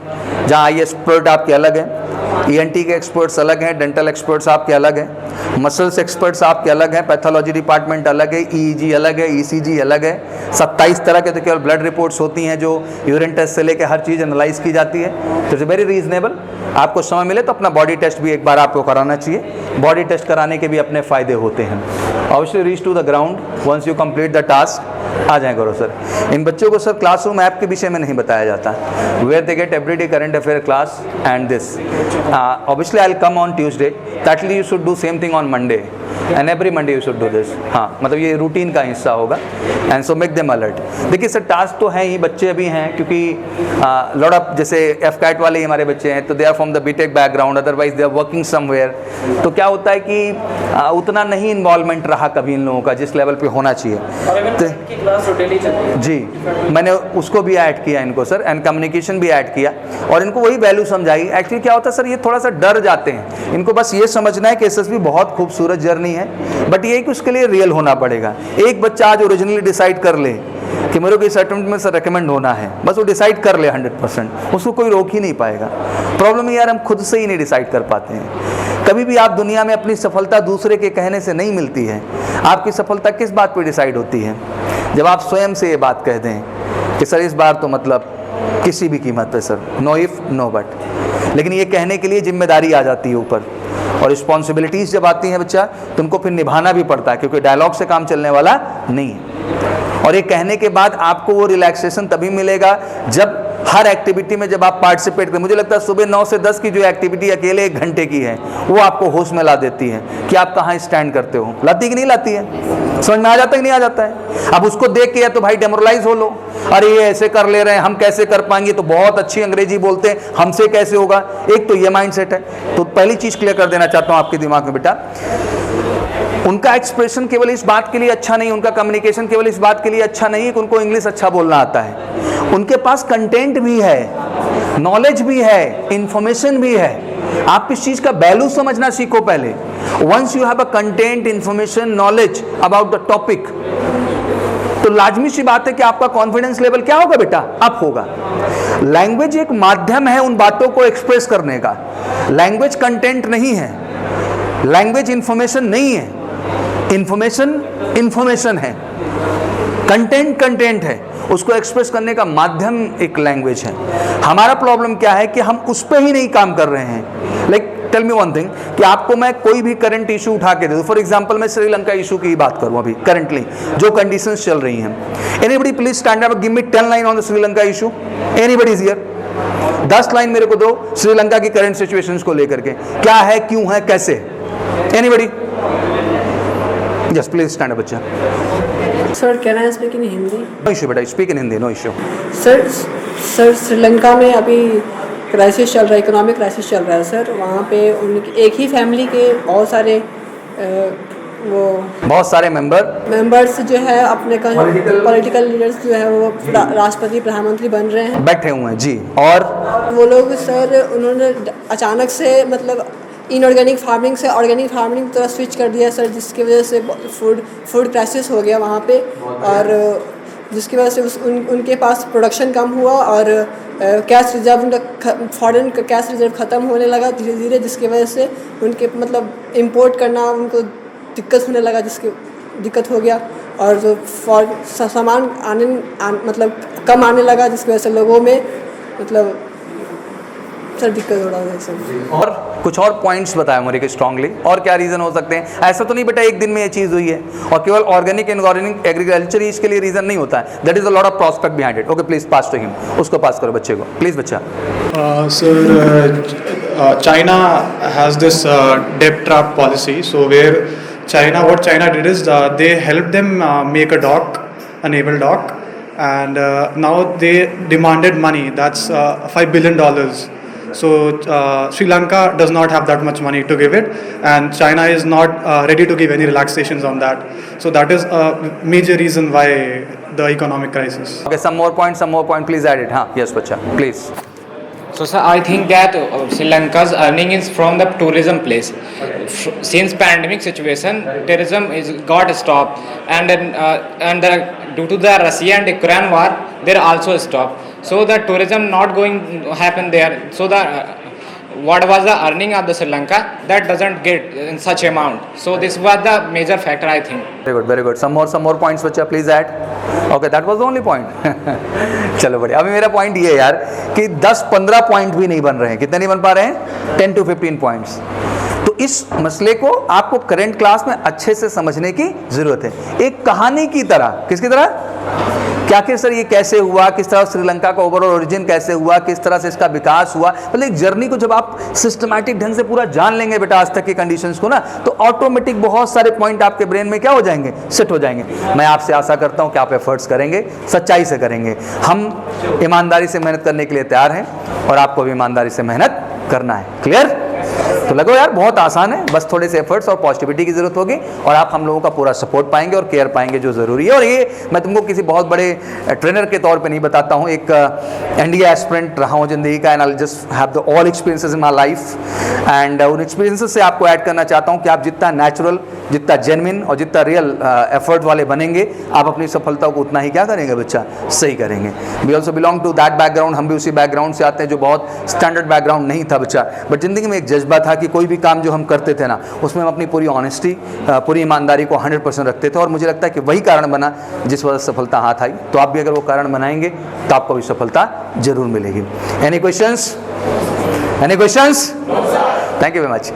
जहाँ आई एक्सपर्ट आपके अलग हैं, ENT के एक्सपर्ट्स अलग हैं, डेंटल एक्सपर्ट्स आपके अलग हैं, मसल्स एक्सपर्ट्स आपके अलग हैं, पैथोलॉजी डिपार्टमेंट अलग है, EEG अलग है, ECG अलग है। 27 तरह के तो केवल ब्लड रिपोर्ट्स होती हैं जो यूरिन टेस्ट से लेकर हर चीज़ एनालाइज की जाती है। तो इट्स वेरी रीजनेबल। आपको समय मिले तो अपना बॉडी टेस्ट भी एक बार आपको कराना चाहिए। बॉडी टेस्ट कराने के भी अपने फ़ायदे होते हैं। Obviously reach to the ground once you complete the task. आ जाएं करो सर। इन बच्चों को सर क्लासरूम ऐप के विषय में नहीं बताया जाता, where they get everyday current affair class and this. Obviously I will come on Tuesday, daily you should do same thing on Monday and every Monday you should do this. हाँ, मतलब ये routine का हिस्सा होगा and so make them alert. देखिए sir, task तो है ही, बच्चे अभी हैं क्योंकि लॉट ऑफ जैसे FCAT वाले ही हमारे बच्चे हैं तो they are from the BTech background, otherwise they are working somewhere. तो क्या होता है कि उतना नहीं इन्वॉल्वमेंट रहा कभी इन लोगों का जिस लेवल पे होना चाहिए। जी, मैंने उसको भी ऐड किया इनको सर, एंड कम्युनिकेशन भी ऐड किया और इनको वही वैल्यू समझाई। एक्चुअली क्या होता है सर, ये थोड़ा सा डर जाते हैं। इनको बस ये समझना है कि SSB बहुत खूबसूरत जर्नी है, बट ये कि उसके लिए रियल होना पड़ेगा। एक बच्चा आज ओरिजिनली डिसाइड कर ले कि मेरे को इस अटेम्प्ट में सर रिकमेंड होना है, बस वो डिसाइड कर ले 100%, उसको कोई रोक ही नहीं पाएगा। प्रॉब्लम यार हम खुद से ही नहीं डिसाइड कर पाते हैं। कभी भी आप दुनिया में अपनी सफलता दूसरे के कहने से नहीं मिलती है। आपकी सफलता किस बात पे डिसाइड होती है? जब आप स्वयं से ये बात कह दें कि सर इस बार तो मतलब किसी भी कीमत पे sir, no if no but. लेकिन ये कहने के लिए जिम्मेदारी आ जाती है ऊपर, और रिस्पॉन्सिबिलिटीज़ जब आती हैं बच्चा तो उनको फिर निभाना भी पड़ता है, क्योंकि डायलॉग से काम चलने वाला नहीं है। और ये कहने के बाद आपको वो रिलैक्सेशन तभी मिलेगा जब हर एक्टिविटी में जब आप पार्टिसिपेट करें। मुझे लगता है सुबह 9 से 10 की जो एक्टिविटी अकेले 1 घंटे की है वो आपको होश में ला देती है कि आप कहाँ स्टैंड करते हो। लाती कि नहीं लाती है? समझ में आ जाता है कि नहीं आ जाता है? अब उसको देख के या तो भाई डेमोरलाइज हो लो, अरे ये ऐसे कर ले रहे हैं, हम कैसे कर पाएंगे, तो बहुत अच्छी अंग्रेजी बोलते हैं, हमसे कैसे होगा। एक तो ये माइंडसेट है। तो पहली चीज़ क्लियर कर देना चाहता हूँ आपके दिमाग में बेटा, उनका एक्सप्रेशन केवल इस बात के लिए अच्छा नहीं, उनका कम्युनिकेशन केवल इस बात के लिए अच्छा नहीं कि उनको इंग्लिश अच्छा बोलना आता है। उनके पास कंटेंट भी है, नॉलेज भी है, इंफॉर्मेशन भी है। आप इस चीज़ का वैल्यू समझना सीखो पहले। Once you have a content, information, knowledge about the topic, तो लाजमी सी बात है कि आपका कॉन्फिडेंस लेवल क्या होगा बेटा? अप होगा। लैंग्वेज एक माध्यम है उन बातों को एक्सप्रेस करने का। लैंग्वेज कंटेंट नहीं है, लैंग्वेज इंफॉर्मेशन नहीं है। इंफॉर्मेशन है, कंटेंट कंटेंट है, उसको एक्सप्रेस करने का माध्यम एक लैंग्वेज है। हमारा प्रॉब्लम क्या है कि हम उस पर ही नहीं काम कर रहे हैं। Like tell me one thing, कि आपको मैं कोई भी करंट इशू उठा के दे दूं, फॉर एग्जांपल मैं श्रीलंका इशू की बात करूं अभी करंटली जो कंडीशंस चल रही हैं। Anybody please stand up, give me 10 line on the Sri Lanka issue. Anybody is here? 10 line मेरे को दो श्रीलंका की करंट सिचुएशंस को लेकर के, क्या है, क्यों है, कैसे। Anybody? Yes please stand up बच्चा। Sir can I speak in Hindi? No issue बेटा, speak in Hindi, no issue. Sir Sri Lanka में अभी क्राइसिस चल रहा है, इकोनॉमिक क्राइसिस चल रहा है सर। वहाँ पे उनके एक ही फैमिली के बहुत सारे मेंबर्स जो है अपने पॉलिटिकल लीडर्स जो है वो राष्ट्रपति प्रधानमंत्री बन रहे हैं, बैठे हुए हैं जी। और वो लोग सर उन्होंने अचानक से मतलब इनऑर्गेनिक फार्मिंग से ऑर्गेनिक फार्मिंग की तरफ स्विच कर दिया सर, जिसकी वजह से फूड क्राइसिस हो गया वहाँ पे, और जिसकी वजह से उनके पास प्रोडक्शन कम हुआ और कैश रिजर्व, उनका फॉरेन कैश रिजर्व ख़त्म होने लगा धीरे धीरे, जिसकी वजह से उनके मतलब इंपोर्ट करना उनको दिक्कत होने लगा, जिसकी दिक्कत हो गया, और जो सामान मतलब कम आने लगा, जिसकी वजह से लोगों में मतलब सर दिक्कत हो रहा है सर। और कुछ और पॉइंट्स बताएं मुझे कि स्ट्रांगली और क्या रीज़न हो सकते हैं। ऐसा तो नहीं बेटा एक दिन में ये चीज़ हुई है, और केवल ऑर्गेनिक इनऑर्गेनिक एग्रीकल्चर ही इसके लिए रीज़न नहीं होता है। That is a lot of prospect behind it. Okay please pass to him, उसको पास करो बच्चे को प्लीज़ बच्चा। Sir China has this debt trap policy. So where what China did is they helped them make a dock, a naval dock, and now they demanded money. That's $5 billion. So Sri Lanka does not have that much money to give it, and China is not ready to give any relaxations on that. So that is a major reason why the economic crisis. Okay, some more point, please add it. हाँ, yes, बच्चा, please. So sir, I think that Sri Lanka's earning is from the tourism place. Since pandemic situation, tourism is got stopped, and then due to the Russia and Ukraine war, they also stopped. So the tourism not going to happen there. So the what was the earning of the Sri Lanka, that doesn't get in such amount. So this was the major factor, I think. Very good. Some more points, बच्चा, please add. Okay, that was the only point. चलो बढ़िया. अभी मेरा point ये है यार कि 10-15 point भी नहीं बन रहे हैं. कितने नहीं बन पा रहे हैं? 10 to 15 पॉइंट्स. तो इस मसले को आपको करंट क्लास में अच्छे से समझने की जरूरत है. एक कहानी की तरह. किसकी तरह? क्या कि सर ये कैसे हुआ, किस तरह श्रीलंका का ओवरऑल ओरिजिन कैसे हुआ, किस तरह से इसका विकास हुआ. मतलब एक जर्नी को जब आप सिस्टमैटिक ढंग से पूरा जान लेंगे बेटा आज तक की कंडीशंस को ना, तो ऑटोमेटिक बहुत सारे पॉइंट आपके ब्रेन में क्या हो जाएंगे, सेट हो जाएंगे. मैं आपसे आशा करता हूं कि आप एफर्ट्स करेंगे, सच्चाई से करेंगे. हम ईमानदारी से मेहनत करने के लिए तैयार हैं और आपको भी ईमानदारी से मेहनत करना है. क्लियर? तो लगो यार बहुत आसान है, बस थोड़े से एफर्ट्स और पॉजिटिविटी की जरूरत होगी और आप हम लोगों का पूरा सपोर्ट पाएंगे और केयर पाएंगे जो ज़रूरी है. और ये मैं तुमको किसी बहुत बड़े ट्रेनर के तौर पे नहीं बताता हूँ, एक एनडीए एस्पिरेंट रहा हूँ ज़िंदगी का, and I just have the all experiences in my life, and उन एक्सपीरियंसेस से आपको ऐड करना चाहता हूँ कि आप जितना नेचुरल, जितना जेन्युइन और जितना रियल एफर्ट वाले बनेंगे, आप अपनी सफलता को उतना ही क्या करेंगे बच्चा, सही करेंगे. We also belong to that background. हम भी उसी बैकग्राउंड से आते हैं जो बहुत स्टैंडर्ड बैकग्राउंड नहीं था बच्चा, बट ज़िंदगी में एक जज्बा था कि कोई भी काम जो हम करते थे ना, उसमें हम अपनी पूरी ऑनेस्टी, पूरी ईमानदारी को 100% रखते थे, और मुझे लगता है कि वही कारण बना जिस वजह से सफलता हाथ आई. तो आप भी अगर वो कारण बनाएंगे तो आपको भी सफलता जरूर मिलेगी. Any questions? Thank you very much.